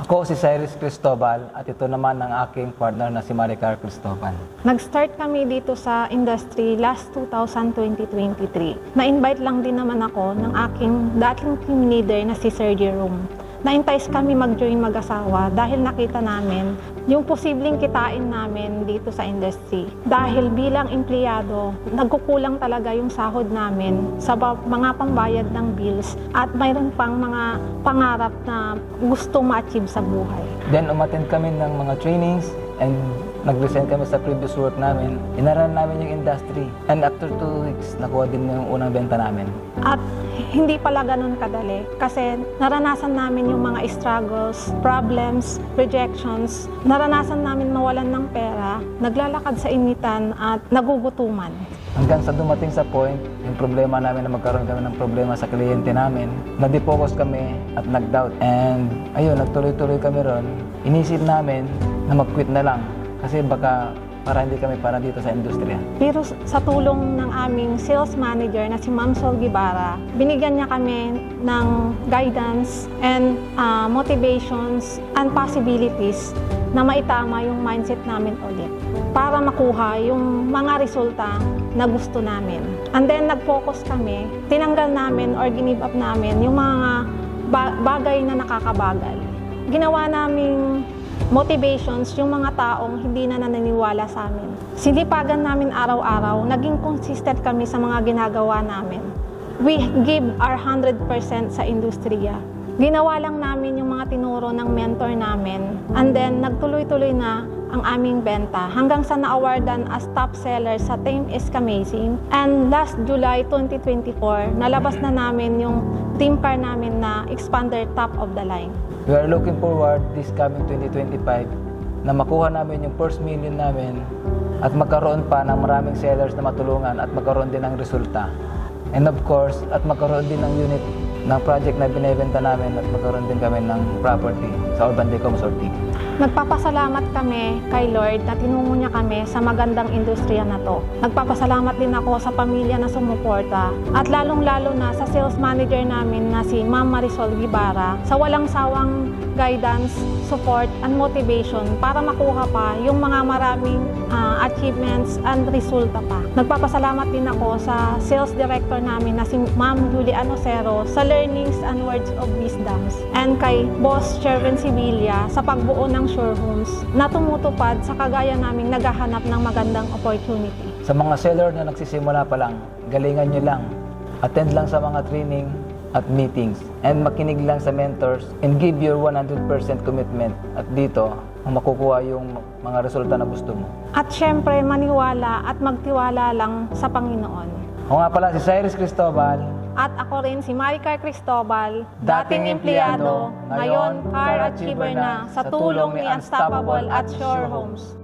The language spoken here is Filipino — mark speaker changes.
Speaker 1: Ako si Cyrus Cristobal at ito naman ang aking partner na si Maricar Cristobal.
Speaker 2: Nag-start kami dito sa industry last 2023. Na-invite lang din naman ako ng aking dating team leader na si Sir Jerome. Na-entice kami mag-join mag-asawa dahil nakita namin yung posibleng kitain namin dito sa industry. Dahil bilang empleyado, nagkukulang talaga yung sahod namin sa mga pambayad ng bills at mayroon pang mga pangarap na gusto ma-achieve sa buhay.
Speaker 1: Then umattend kami ng mga trainings and nag-resign kami sa previous work namin. Inaral namin yung industry. And after 2 weeks, nakuha din yung unang benta namin.
Speaker 2: At hindi pala ganun kadali kasi naranasan namin yung mga struggles, problems, rejections. Naranasan namin mawalan ng pera, naglalakad sa initan at nagugutuman.
Speaker 1: Hanggang sa dumating sa point, yung problema namin na magkaroon kami ng problema sa kliyente namin, na-defocus kami at nag-doubt. And ayun, nagtuloy-tuloy kami ron. Inisip namin na mag-quit na lang kasi baka para hindi kami para dito sa industriya.
Speaker 2: Pero sa tulong ng aming sales manager na si Ma'am Sol Guevara, binigyan niya kami ng guidance and motivations and possibilities na maitama yung mindset namin ulit para makuha yung mga resulta na gusto namin. And then nag-focus kami, tinanggal namin or ginive up namin yung mga bagay na nakakabagal. Ginawa naming motivations yung mga taong hindi na naniniwala sa amin. Sinipagan namin araw-araw, naging consistent kami sa mga ginagawa namin. We give our 100% sa industriya. Ginawa lang namin yung mga tinuro ng mentor namin and then nagtuloy-tuloy na ang aming benta hanggang sa na-awardan as top seller sa Team Escamazing. And last July 2024, nalabas na namin yung team car namin na Expander top of the line.
Speaker 1: We are looking forward this coming 2025 na makuha namin yung first million namin at magkaroon pa ng maraming sellers na matulungan at magkaroon din ng resulta. And of course, at magkaroon din ng unit ng project na binibenta namin at magkaroon din kami ng property sa Urban Decom Sorting.
Speaker 2: Nagpapasalamat kami kay Lord na tinungo niya kami sa magandang industriya na to. Nagpapasalamat din ako sa pamilya na sumuporta at lalong-lalo na sa sales manager namin na si Ma'am Marisol Guevara sa walang sawang guidance, support, and motivation para makuha pa yung mga maraming achievements and resulta pa. Nagpapasalamat din ako sa sales director namin na si Ma'am Julian Ocero sa learnings and words of wisdoms and kay Boss Sherwin Sibilia sa pagbuo ng Sure Homes na tumutupad sa kagaya naming naghahanap ng magandang opportunity.
Speaker 1: Sa mga seller na nagsisimula pa lang, galingan nyo lang. Attend lang sa mga training at meetings and makinig lang sa mentors and give your 100% commitment at dito makukuha yung mga resulta na gusto mo.
Speaker 2: At syempre maniwala at magtiwala lang sa Panginoon.
Speaker 1: Ako nga pala si Cyrus Cristobal.
Speaker 2: At ako rin si Maricar Cristobal, dating empleyado, ngayon car achiever na sa tulong ni Unstoppable at Sure Homes.